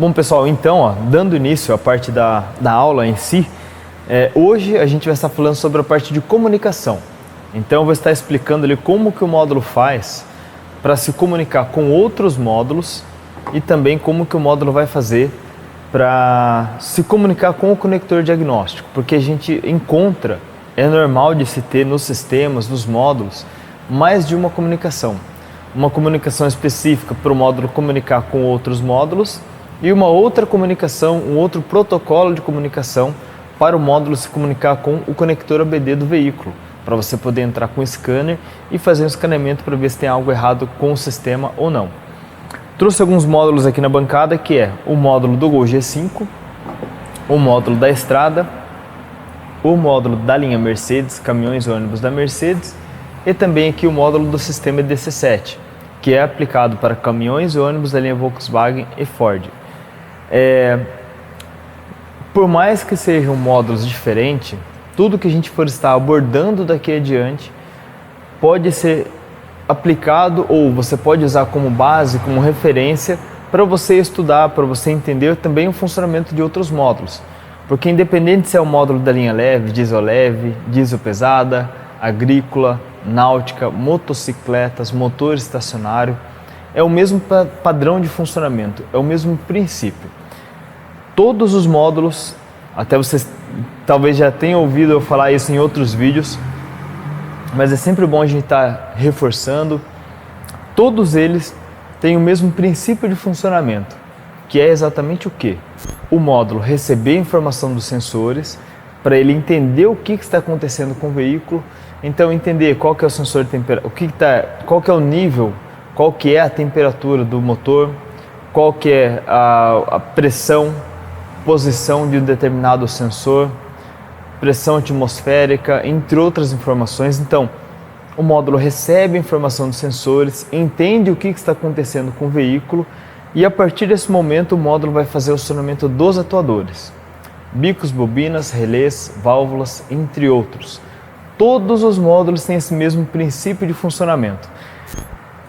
Bom, pessoal, então, dando início à parte da aula em si, hoje a gente vai estar falando sobre a parte de comunicação. Então, eu vou estar explicando ali como que o módulo faz para se comunicar com outros módulos e também como que o módulo vai fazer para se comunicar com o conector diagnóstico, porque a gente encontra, é normal de se ter nos sistemas, nos módulos, mais de uma comunicação específica para o módulo comunicar com outros módulos e uma outra comunicação, um outro protocolo de comunicação para o módulo se comunicar com o conector ABD do veículo, para você poder entrar com o scanner e fazer um escaneamento para ver se tem algo errado com o sistema ou não. Trouxe alguns módulos aqui na bancada, que é o módulo do Gol G5, o módulo da estrada, o módulo da linha Mercedes, caminhões e ônibus da Mercedes, e também aqui o módulo do sistema EDC7, que é aplicado para caminhões e ônibus da linha Volkswagen e Ford. Por mais que sejam módulos diferentes, tudo que a gente for estar abordando daqui adiante pode ser aplicado ou você pode usar como base, como referência para você estudar, para você entender também o funcionamento de outros módulos. Porque independente se é o módulo da linha leve, diesel pesada, agrícola, náutica, motocicletas, motor estacionário, é o mesmo padrão de funcionamento, é o mesmo princípio. Todos os módulos, até vocês talvez já tenham ouvido eu falar isso em outros vídeos, mas é sempre bom a gente estar reforçando, todos eles têm o mesmo princípio de funcionamento, que é exatamente o quê? O módulo receber a informação dos sensores, para ele entender o que está acontecendo com o veículo, então entender qual que é o sensor de temperatura, qual que é o nível, qual que é a temperatura do motor, qual que é a pressão, posição de um determinado sensor, pressão atmosférica, entre outras informações. Então, o módulo recebe a informação dos sensores, entende o que está acontecendo com o veículo e a partir desse momento o módulo vai fazer o acionamento dos atuadores, bicos, bobinas, relés, válvulas, entre outros. Todos os módulos têm esse mesmo princípio de funcionamento.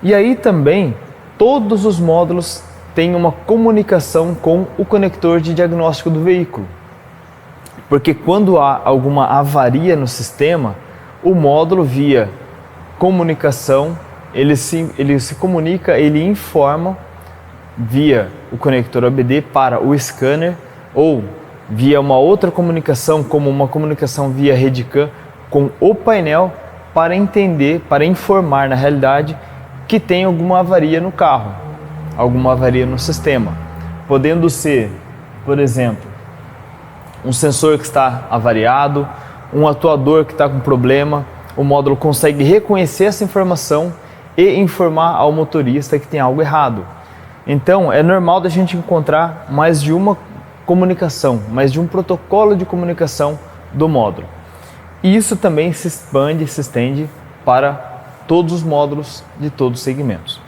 E aí também, todos os módulos têm uma comunicação com o conector de diagnóstico do veículo. Porque quando há alguma avaria no sistema, o módulo via comunicação, ele se comunica, ele informa via o conector ABD para o scanner ou via uma outra comunicação, como uma comunicação via RedCam com o painel para entender, para informar na realidade que tem alguma avaria no carro, alguma avaria no sistema, podendo ser, por exemplo, um sensor que está avariado, um atuador que está com problema, o módulo consegue reconhecer essa informação e informar ao motorista que tem algo errado. Então, é normal da gente encontrar mais de uma comunicação, mais de um protocolo de comunicação do módulo. E isso também se expande, se estende para todos os módulos de todos os segmentos.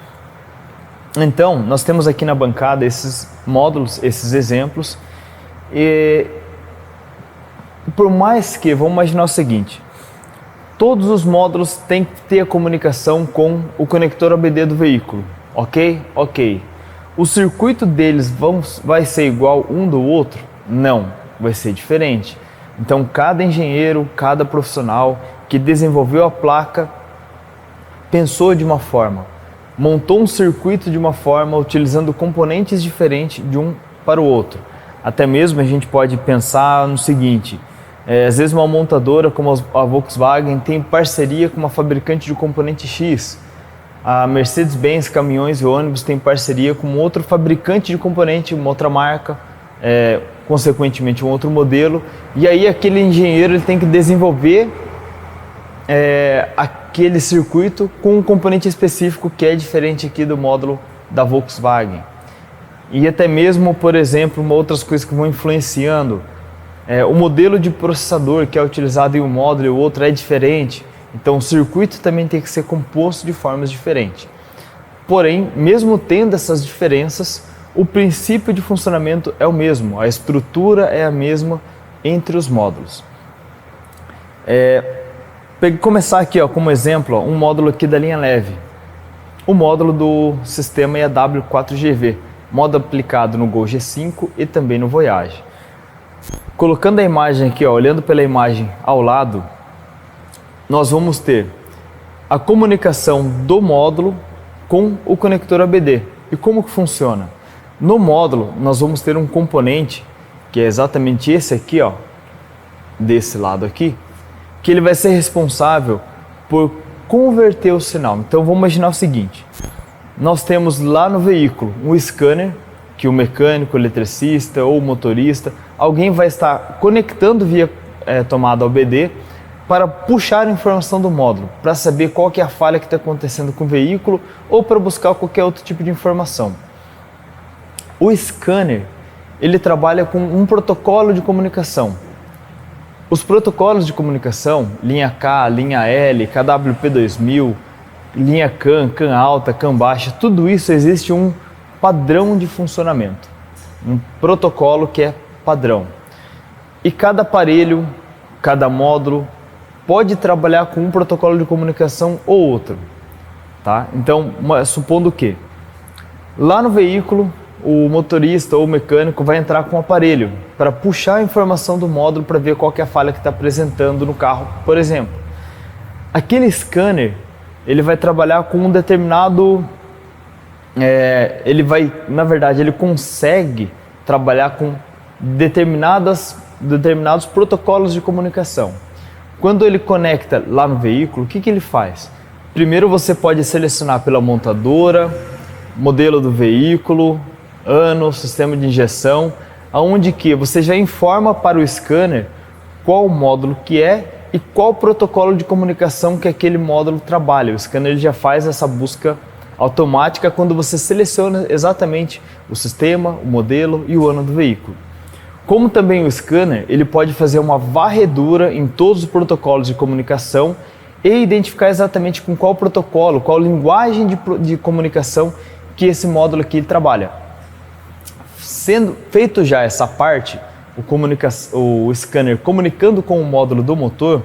Então, nós temos aqui na bancada esses módulos, esses exemplos, e por mais que, vamos imaginar o seguinte, todos os módulos têm que ter a comunicação com o conector ABD do veículo, ok? Ok. O circuito deles vai ser igual um do outro? Não, vai ser diferente. Então, cada engenheiro, cada profissional que desenvolveu a placa pensou de uma forma, montou um circuito de uma forma, utilizando componentes diferentes de um para o outro. Até mesmo a gente pode pensar no seguinte, às vezes uma montadora como a Volkswagen tem parceria com uma fabricante de componente X, a Mercedes-Benz Caminhões e Ônibus tem parceria com outro fabricante de componente, uma outra marca, consequentemente um outro modelo, e aí aquele engenheiro ele tem que desenvolver aquele circuito com um componente específico que é diferente aqui do módulo da Volkswagen. E até mesmo, por exemplo, outras coisas que vão influenciando, o modelo de processador que é utilizado em um módulo e o outro é diferente, então o circuito também tem que ser composto de formas diferentes. Porém, mesmo tendo essas diferenças, o princípio de funcionamento é o mesmo, a estrutura é a mesma entre os módulos. Começar aqui como exemplo, um módulo aqui da linha leve, o módulo do sistema EAW4GV, modo aplicado no Gol G5 e também no Voyage. Colocando a imagem aqui, ó, olhando pela imagem ao lado, nós vamos ter a comunicação do módulo com o conector ABD. E como que funciona? No módulo, nós vamos ter um componente, que é exatamente esse aqui, ó, desse lado aqui, que ele vai ser responsável por converter o sinal. Então vamos imaginar o seguinte: nós temos lá no veículo um scanner que o mecânico, o eletricista ou o motorista, alguém vai estar conectando via tomada OBD para puxar a informação do módulo, para saber qual que é a falha que está acontecendo com o veículo ou para buscar qualquer outro tipo de informação. O scanner, ele trabalha com um protocolo de comunicação. Os protocolos de comunicação, linha K, linha L, KWP2000, linha CAN, CAN alta, CAN baixa, tudo isso existe um padrão de funcionamento, um protocolo que é padrão. E cada aparelho, cada módulo pode trabalhar com um protocolo de comunicação ou outro, tá? Então, supondo que lá no veículo o motorista ou o mecânico vai entrar com o aparelho para puxar a informação do módulo para ver qual que é a falha que está apresentando no carro, por exemplo. Aquele scanner, ele vai trabalhar com um determinado... ele consegue trabalhar com determinados protocolos de comunicação. Quando ele conecta lá no veículo, o que ele faz? Primeiro você pode selecionar pela montadora, modelo do veículo, ano, sistema de injeção, aonde que você já informa para o scanner qual módulo que é e qual protocolo de comunicação que aquele módulo trabalha. O scanner ele já faz essa busca automática quando você seleciona exatamente o sistema, o modelo e o ano do veículo. Como também o scanner, ele pode fazer uma varredura em todos os protocolos de comunicação e identificar exatamente com qual protocolo, qual linguagem de comunicação que esse módulo aqui trabalha. Sendo feito já essa parte, o scanner comunicando com o módulo do motor,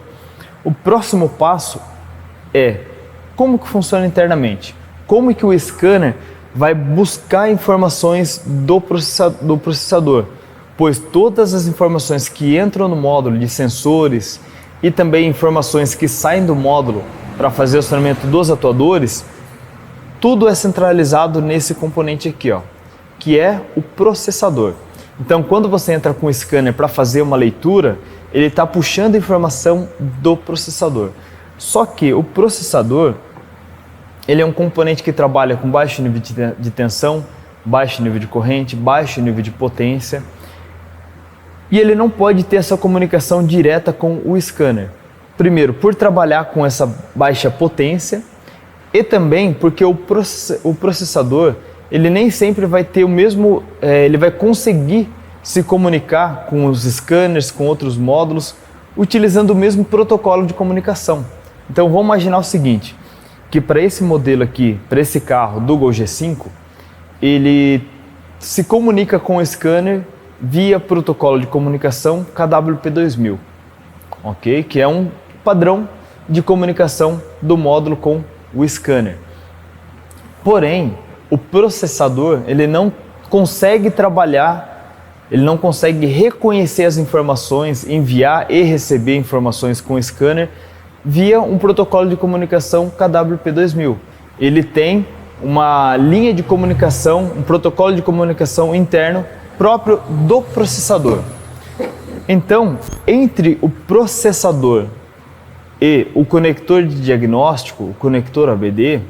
o próximo passo é como que funciona internamente. Como que o scanner vai buscar informações do processador, pois todas as informações que entram no módulo de sensores e também informações que saem do módulo para fazer o acionamento dos atuadores, tudo é centralizado nesse componente aqui, ó, que é o processador. Então, quando você entra com o scanner para fazer uma leitura, ele está puxando informação do processador. Só que o processador, ele é um componente que trabalha com baixo nível de tensão, baixo nível de corrente, baixo nível de potência. E ele não pode ter essa comunicação direta com o scanner. Primeiro, por trabalhar com essa baixa potência e também porque o processador, ele nem sempre vai ter o mesmo, ele vai conseguir se comunicar com os scanners, com outros módulos, utilizando o mesmo protocolo de comunicação. Então vamos imaginar o seguinte, que para esse modelo aqui, para esse carro do Gol G5, ele se comunica com o scanner via protocolo de comunicação KWP2000, ok? Que é um padrão de comunicação do módulo com o scanner. Porém, o processador, ele não consegue trabalhar, ele não consegue reconhecer as informações, enviar e receber informações com o scanner via um protocolo de comunicação KWP2000. Ele tem uma linha de comunicação, um protocolo de comunicação interno próprio do processador. Então, entre o processador e o conector de diagnóstico, o conector ABD,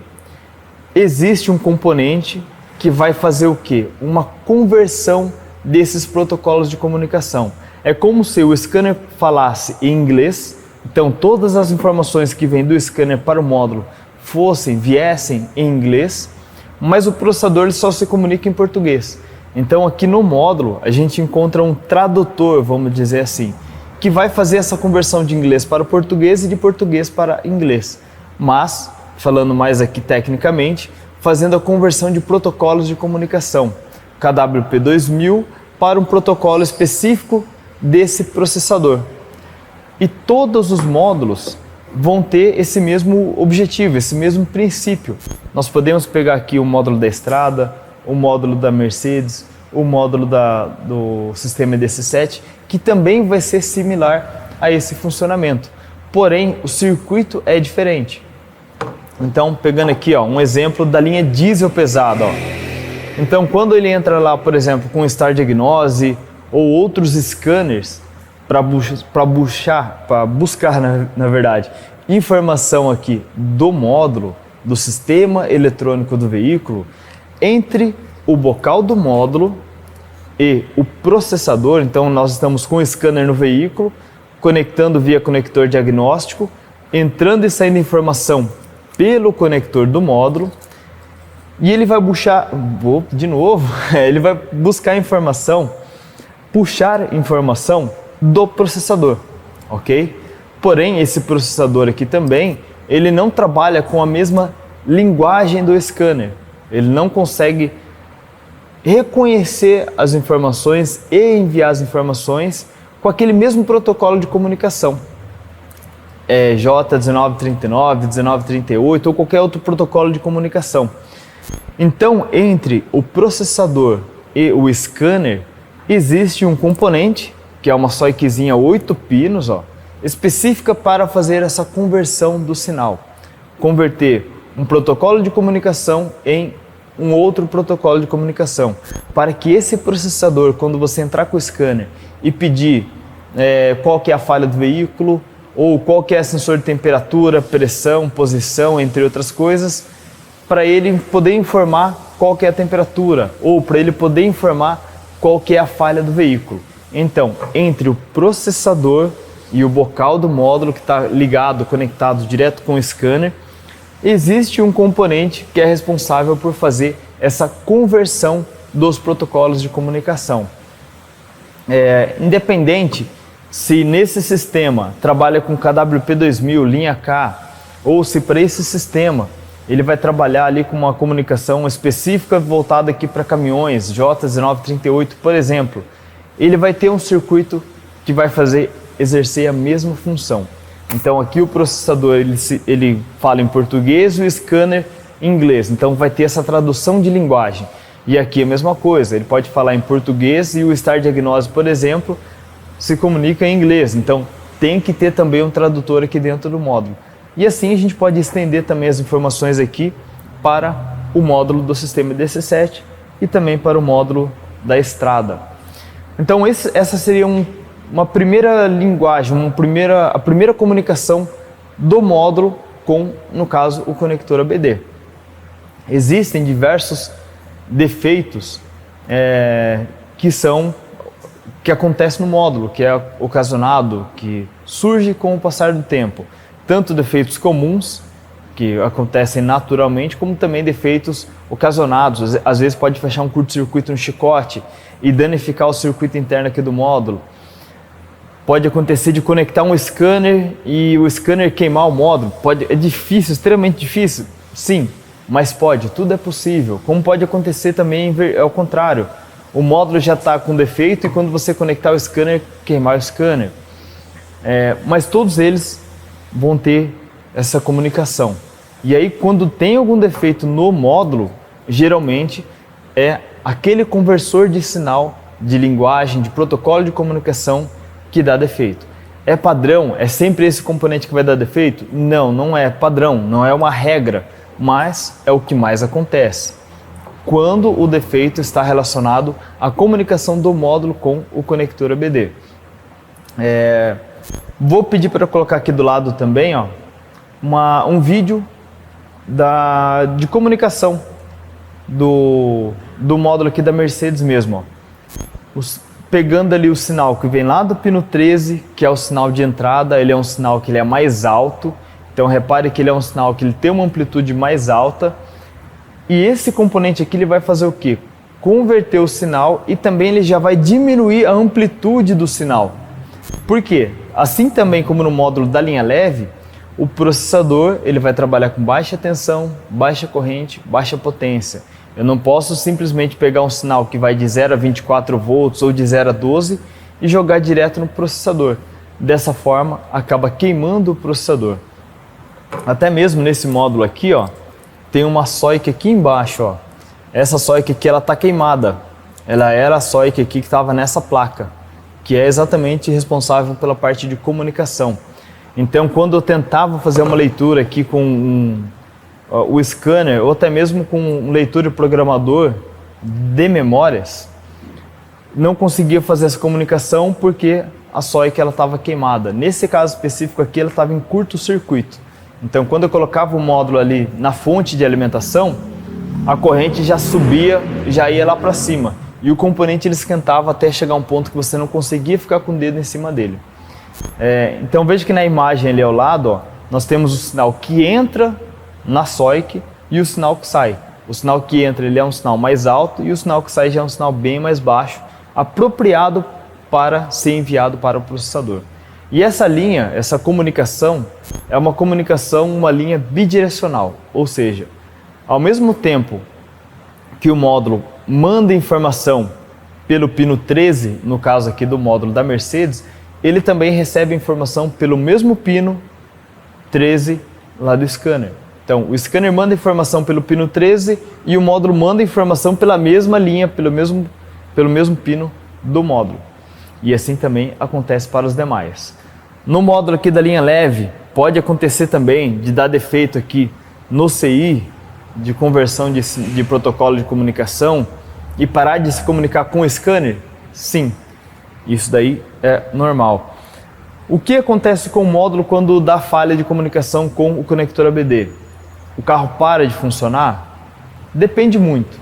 existe um componente que vai fazer o quê? Uma conversão desses protocolos de comunicação. É como se o scanner falasse em inglês, então todas as informações que vêm do scanner para o módulo viessem em inglês, mas o processador ele só se comunica em português. Então aqui no módulo a gente encontra um tradutor, vamos dizer assim, que vai fazer essa conversão de inglês para o português e de português para inglês. Mas, falando mais aqui tecnicamente, fazendo a conversão de protocolos de comunicação, KWP2000 para um protocolo específico desse processador. E todos os módulos vão ter esse mesmo objetivo, esse mesmo princípio. Nós podemos pegar aqui o módulo da estrada, o módulo da Mercedes, o módulo do sistema EDC7, que também vai ser similar a esse funcionamento. Porém, o circuito é diferente. Então, pegando aqui um exemplo da linha diesel pesada. Então, quando ele entra lá, por exemplo, com Star Diagnose ou outros scanners para buscar, na verdade, informação aqui do módulo, do sistema eletrônico do veículo, entre o bocal do módulo e o processador. Então, nós estamos com o scanner no veículo, conectando via conector diagnóstico, entrando e saindo informação pelo conector do módulo, e ele vai ele vai buscar informação, puxar informação do processador, ok? Porém, esse processador aqui também, ele não trabalha com a mesma linguagem do scanner, ele não consegue reconhecer as informações e enviar as informações com aquele mesmo protocolo de comunicação. J1939, 1938 ou qualquer outro protocolo de comunicação. Então, entre o processador e o scanner, existe um componente, que é uma SOICzinha 8 pinos, específica para fazer essa conversão do sinal. Converter um protocolo de comunicação em um outro protocolo de comunicação, para que esse processador, quando você entrar com o scanner e pedir qual que é a falha do veículo, ou qual que é o sensor de temperatura, pressão, posição, entre outras coisas, para ele poder informar qual que é a temperatura, ou para ele poder informar qual que é a falha do veículo. Então, entre o processador e o bocal do módulo que está ligado, conectado direto com o scanner, existe um componente que é responsável por fazer essa conversão dos protocolos de comunicação. Independente se nesse sistema trabalha com KWP2000, linha K, ou se para esse sistema ele vai trabalhar ali com uma comunicação específica voltada aqui para caminhões, J1938, por exemplo, ele vai ter um circuito que vai exercer a mesma função. Então aqui o processador ele fala em português e o scanner em inglês, então vai ter essa tradução de linguagem. E aqui a mesma coisa, ele pode falar em português e o Star Diagnose, por exemplo, se comunica em inglês, então tem que ter também um tradutor aqui dentro do módulo. E assim a gente pode estender também as informações aqui para o módulo do sistema EDC7 e também para o módulo da estrada. Então essa seria uma primeira linguagem, a primeira comunicação do módulo com, no caso, o conector ABD. Existem diversos defeitos que acontece no módulo, que é ocasionado, que surge com o passar do tempo. Tanto defeitos comuns, que acontecem naturalmente, como também defeitos ocasionados. Às vezes pode fechar um curto-circuito no chicote e danificar o circuito interno aqui do módulo. Pode acontecer de conectar um scanner e o scanner queimar o módulo. É difícil, extremamente difícil? Sim, mas tudo é possível. Como pode acontecer também ao contrário. O módulo já está com defeito e quando você conectar o scanner, queimar o scanner. Mas todos eles vão ter essa comunicação. E aí, quando tem algum defeito no módulo, geralmente é aquele conversor de sinal, de linguagem, de protocolo de comunicação que dá defeito. É padrão? É sempre esse componente que vai dar defeito? Não, não é padrão, não é uma regra, mas é o que mais acontece quando o defeito está relacionado à comunicação do módulo com o conector ABD. Vou pedir para colocar aqui do lado também um vídeo de comunicação do módulo aqui da Mercedes mesmo. Pegando ali o sinal que vem lá do pino 13, que é o sinal de entrada, ele é um sinal que ele é mais alto. Então repare que ele é um sinal que ele tem uma amplitude mais alta. E esse componente aqui ele vai fazer o quê? Converter o sinal e também ele já vai diminuir a amplitude do sinal. Por quê? Assim também como no módulo da linha leve, o processador ele vai trabalhar com baixa tensão, baixa corrente, baixa potência. Eu não posso simplesmente pegar um sinal que vai de 0 a 24 volts ou de 0 a 12 e jogar direto no processador. Dessa forma, acaba queimando o processador. Até mesmo nesse módulo aqui, tem uma SOIC aqui embaixo, essa SOIC aqui ela está queimada. Ela era a SOIC aqui que estava nessa placa, que é exatamente responsável pela parte de comunicação. Então, quando eu tentava fazer uma leitura aqui com o scanner, ou até mesmo com um leitor e programador de memórias, não conseguia fazer essa comunicação porque a SOIC ela estava queimada. Nesse caso específico aqui, ela estava em curto-circuito. Então, quando eu colocava o módulo ali na fonte de alimentação, a corrente já subia, já ia lá para cima. E o componente ele esquentava até chegar a um ponto que você não conseguia ficar com o dedo em cima dele. Então, veja que na imagem ali ao lado, ó, nós temos o sinal que entra na SOIC e o sinal que sai. O sinal que entra ele é um sinal mais alto e o sinal que sai já é um sinal bem mais baixo, apropriado para ser enviado para o processador. E essa linha, essa comunicação, é uma comunicação, uma linha bidirecional, ou seja, ao mesmo tempo que o módulo manda informação pelo pino 13, no caso aqui do módulo da Mercedes, ele também recebe informação pelo mesmo pino 13 lá do scanner. Então, o scanner manda informação pelo pino 13 e o módulo manda informação pela mesma linha, pelo mesmo pino do módulo. E assim também acontece para os demais. No módulo aqui da linha leve, pode acontecer também de dar defeito aqui no CI, de conversão de protocolo de comunicação e parar de se comunicar com o scanner? Sim, isso daí é normal. O que acontece com o módulo quando dá falha de comunicação com o conector ABD? O carro para de funcionar? Depende muito.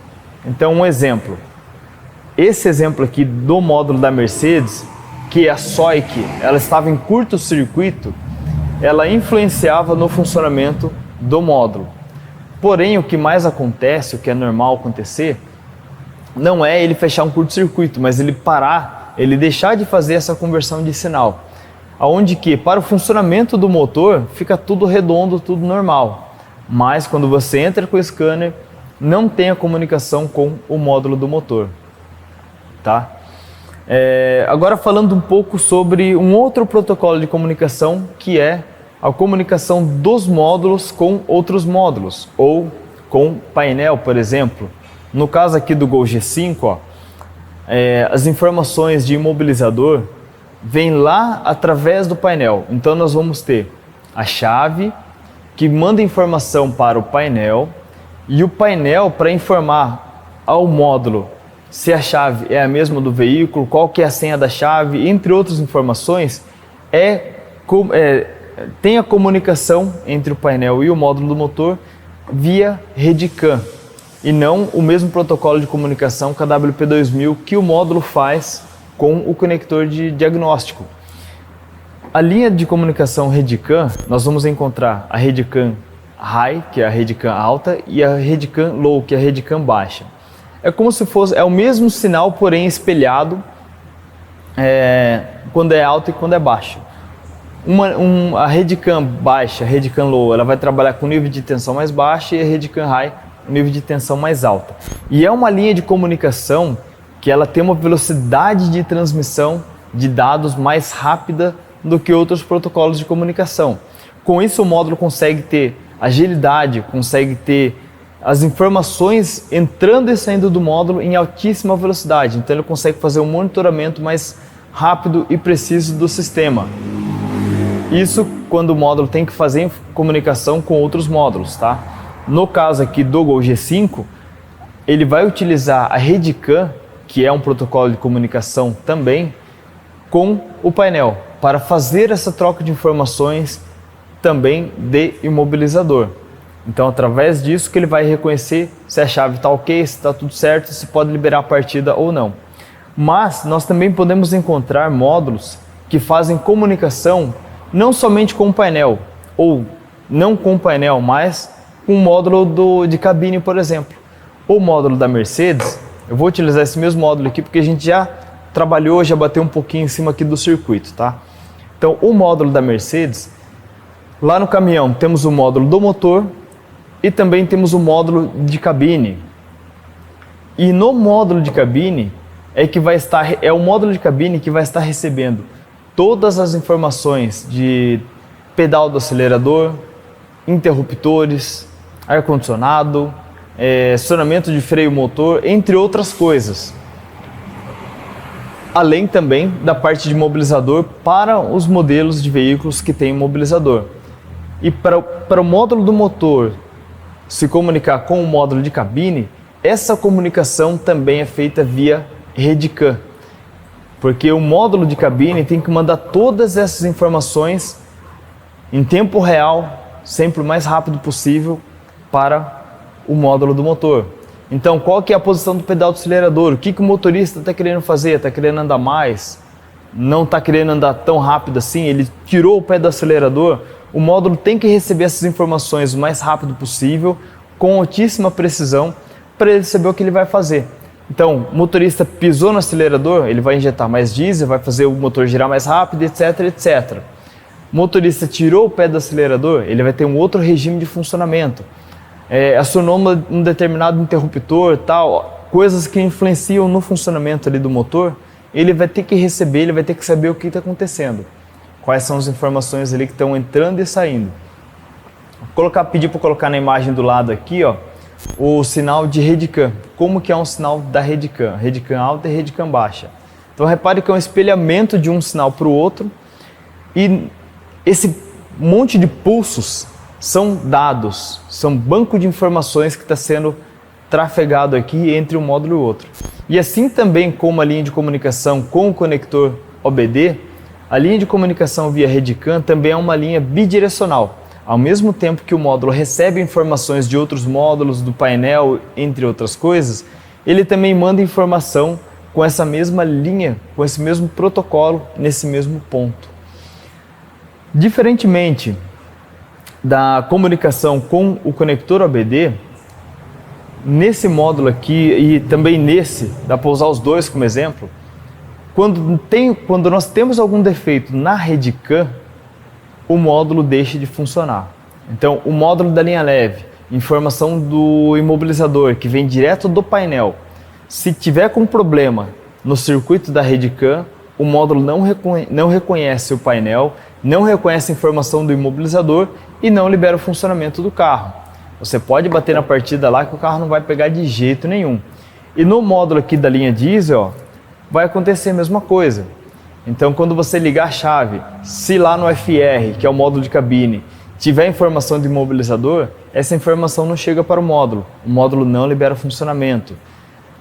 Então, um exemplo. Esse exemplo aqui do módulo da Mercedes, que a SOIC ela estava em curto-circuito, ela influenciava no funcionamento do módulo. Porém, o que mais acontece, o que é normal acontecer, não é ele fechar um curto-circuito, mas ele parar, ele deixar de fazer essa conversão de sinal. Aonde que, para o funcionamento do motor, fica tudo redondo, tudo normal. Mas quando você entra com o scanner, não tem a comunicação com o módulo do motor. Tá? Agora falando um pouco sobre um outro protocolo de comunicação, que é a comunicação dos módulos com outros módulos, ou com painel, por exemplo. No caso aqui do Gol G5, ó, as informações de imobilizador vêm lá através do painel. Então nós vamos ter a chave que manda informação para o painel e o painel para informar ao módulo se a chave é a mesma do veículo, qual que é a senha da chave, entre outras informações, tem a comunicação entre o painel e o módulo do motor via rede CAN e não o mesmo protocolo de comunicação com a WP2000 que o módulo faz com o conector de diagnóstico. A linha de comunicação rede CAN, nós vamos encontrar a rede CAN High, que é a rede CAN alta, e a rede CAN Low, que é a rede CAN baixa. É como se fosse, é o mesmo sinal, porém espelhado quando é alto e quando é baixo. A rede CAN baixa, a rede CAN Low, ela vai trabalhar com nível de tensão mais baixo e a rede CAN High com nível de tensão mais alta. E é uma linha de comunicação que ela tem uma velocidade de transmissão de dados mais rápida do que outros protocolos de comunicação. Com isso, o módulo consegue ter agilidade, consegue ter as informações entrando e saindo do módulo em altíssima velocidade. Então ele consegue fazer um monitoramento mais rápido e preciso do sistema. Isso quando o módulo tem que fazer comunicação com outros módulos, tá? No caso aqui do Gol G5, ele vai utilizar a rede CAN, que é um protocolo de comunicação também, com o painel, para fazer essa troca de informações também de imobilizador. Então, através disso que ele vai reconhecer se a chave está ok, se está tudo certo, se pode liberar a partida ou não. Mas nós também podemos encontrar módulos que fazem comunicação não somente com o painel, ou não com o painel, mas com o módulo de cabine, por exemplo. O módulo da Mercedes, eu vou utilizar esse mesmo módulo aqui porque a gente já trabalhou, já bateu um pouquinho em cima aqui do circuito, tá? Então, o módulo da Mercedes, lá no caminhão temos o módulo do motor e também temos o módulo de cabine. E no módulo de cabine é o módulo de cabine que vai estar recebendo todas as informações de pedal do acelerador, interruptores, ar-condicionado, acionamento de freio motor, entre outras coisas. Além também da parte de mobilizador para os modelos de veículos que têm mobilizador. E para o módulo do motor se comunicar com o módulo de cabine, essa comunicação também é feita via RedCam, porque o módulo de cabine tem que mandar todas essas informações em tempo real, sempre o mais rápido possível, para o módulo do motor. Então, qual que é a posição do pedal do acelerador? O que o motorista está querendo fazer? Está querendo andar mais? Não está querendo andar tão rápido assim? Ele tirou o pé do acelerador? O módulo tem que receber essas informações o mais rápido possível, com altíssima precisão, para ele saber o que ele vai fazer. Então, o motorista pisou no acelerador, ele vai injetar mais diesel, vai fazer o motor girar mais rápido, etc, etc. O motorista tirou o pé do acelerador, ele vai ter um outro regime de funcionamento. Acionou um determinado interruptor, tal, coisas que influenciam no funcionamento ali do motor, ele vai ter que receber, ele vai ter que saber o que está acontecendo. Quais são as informações ali que estão entrando e saindo. Pedir para colocar na imagem do lado aqui, ó, o sinal de RedCam. Como que é um sinal da RedCam? RedCam alta e RedCam baixa. Então repare que é um espelhamento de um sinal para o outro e esse monte de pulsos são dados, são banco de informações que está sendo trafegado aqui entre um módulo e o outro. E assim também como a linha de comunicação com o conector OBD, a linha de comunicação via RedCam também é uma linha bidirecional. Ao mesmo tempo que o módulo recebe informações de outros módulos do painel, entre outras coisas, ele também manda informação com essa mesma linha, com esse mesmo protocolo, nesse mesmo ponto. Diferentemente da comunicação com o conector OBD, nesse módulo aqui e também nesse, dá para usar os dois como exemplo, quando nós temos algum defeito na RedCam, o módulo deixa de funcionar. Então, o módulo da linha leve, informação do imobilizador que vem direto do painel, se tiver com problema no circuito da RedCam, o módulo não reconhece o painel, não reconhece a informação do imobilizador e não libera o funcionamento do carro. Você pode bater na partida lá que o carro não vai pegar de jeito nenhum. E no módulo aqui da linha diesel, ó, vai acontecer a mesma coisa. Então, quando você ligar a chave, se lá no FR, que é o módulo de cabine, tiver informação de imobilizador, essa informação não chega para o módulo não libera funcionamento.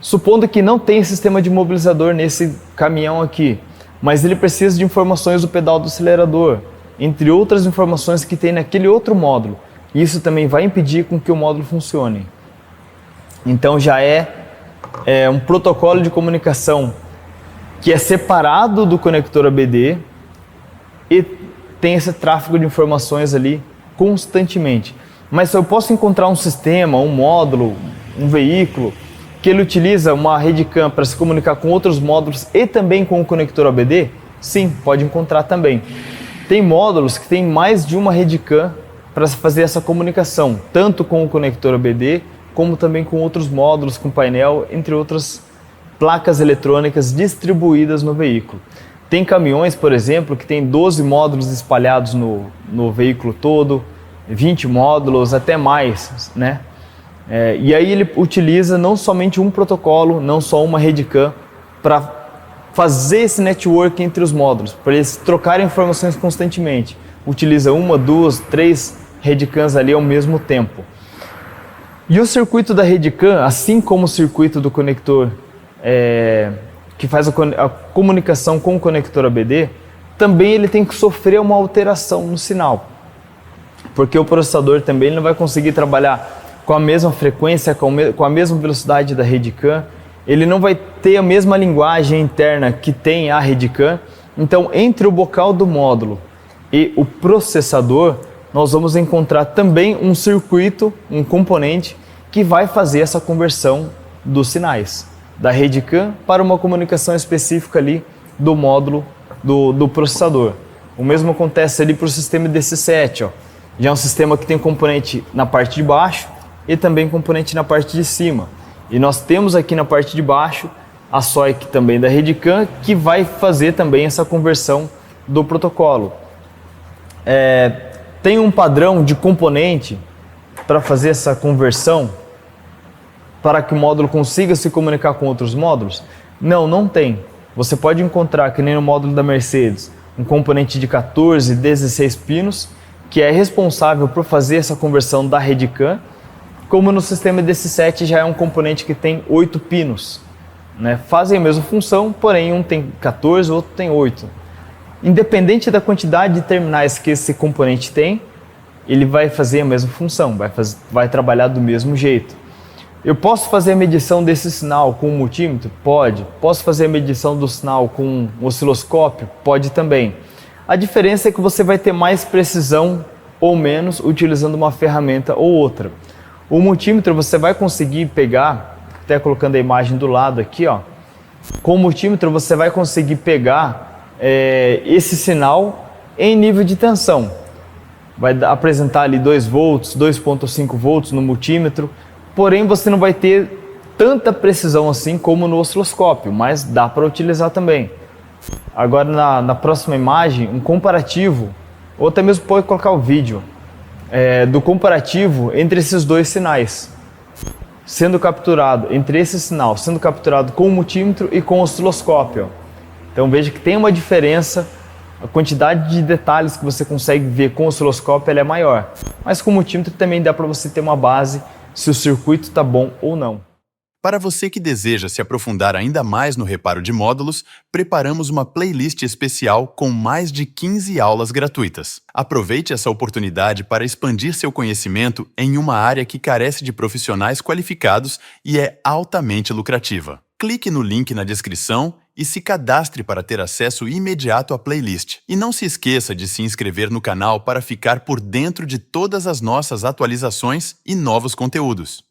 Supondo que não tem sistema de imobilizador nesse caminhão aqui, mas ele precisa de informações do pedal do acelerador, entre outras informações que tem naquele outro módulo. Isso também vai impedir com que o módulo funcione. Então já é um protocolo de comunicação que é separado do conector ABD e tem esse tráfego de informações ali constantemente. Mas se eu posso encontrar um sistema, um módulo, um veículo, que ele utiliza uma RedCam para se comunicar com outros módulos e também com o conector ABD, sim, pode encontrar também. Tem módulos que tem mais de uma RedCam para fazer essa comunicação, tanto com o conector ABD, como também com outros módulos, com painel, entre outras placas eletrônicas distribuídas no veículo. Tem caminhões, por exemplo, que tem 12 módulos espalhados no veículo todo, 20 módulos, até mais, né? E aí ele utiliza não somente um protocolo, não só uma RedCam, para fazer esse network entre os módulos, para eles trocarem informações constantemente. Utiliza uma, duas, três RedCams ali ao mesmo tempo. E o circuito da RedCam, assim como o circuito do conector que faz a comunicação com o conector ABD, também ele tem que sofrer uma alteração no sinal, porque o processador também não vai conseguir trabalhar com a mesma frequência, com a mesma velocidade da RedCam, ele não vai ter a mesma linguagem interna que tem a RedCam. Então, entre o bocal do módulo e o processador, nós vamos encontrar também um circuito, um componente que vai fazer essa conversão dos sinais da RedCam para uma comunicação específica ali do módulo do processador. O mesmo acontece ali para o sistema DC7, ó. Já é um sistema que tem componente na parte de baixo e também componente na parte de cima. E nós temos aqui na parte de baixo a SOIC também da RedCam, que vai fazer também essa conversão do protocolo. Tem um padrão de componente para fazer essa conversão para que o módulo consiga se comunicar com outros módulos? Não, não tem. Você pode encontrar, que nem no módulo da Mercedes, um componente de 14, 16 pinos, que é responsável por fazer essa conversão da rede CAN, como no sistema DC7 já é um componente que tem 8 pinos. Né? Fazem a mesma função, porém um tem 14, o outro tem 8. Independente da quantidade de terminais que esse componente tem, ele vai fazer a mesma função, vai trabalhar do mesmo jeito. Eu posso fazer a medição desse sinal com um multímetro? Pode. Posso fazer a medição do sinal com um osciloscópio? Pode também. A diferença é que você vai ter mais precisão ou menos utilizando uma ferramenta ou outra. O multímetro você vai conseguir pegar, até colocando a imagem do lado aqui, ó. Com o multímetro você vai conseguir pegar esse sinal em nível de tensão. Vai apresentar ali 2 volts, 2.5 volts no multímetro, porém você não vai ter tanta precisão assim como no osciloscópio, mas dá para utilizar também. Agora na próxima imagem, um comparativo, ou até mesmo pode colocar o vídeo, do comparativo entre esses dois sinais, sendo capturado, entre esse sinal, sendo capturado com o multímetro e com o osciloscópio. Então veja que tem uma diferença, a quantidade de detalhes que você consegue ver com o osciloscópio ela é maior, mas com o multímetro também dá para você ter uma base se o circuito está bom ou não. Para você que deseja se aprofundar ainda mais no reparo de módulos, preparamos uma playlist especial com mais de 15 aulas gratuitas. Aproveite essa oportunidade para expandir seu conhecimento em uma área que carece de profissionais qualificados e é altamente lucrativa. Clique no link na descrição e se cadastre para ter acesso imediato à playlist. E não se esqueça de se inscrever no canal para ficar por dentro de todas as nossas atualizações e novos conteúdos.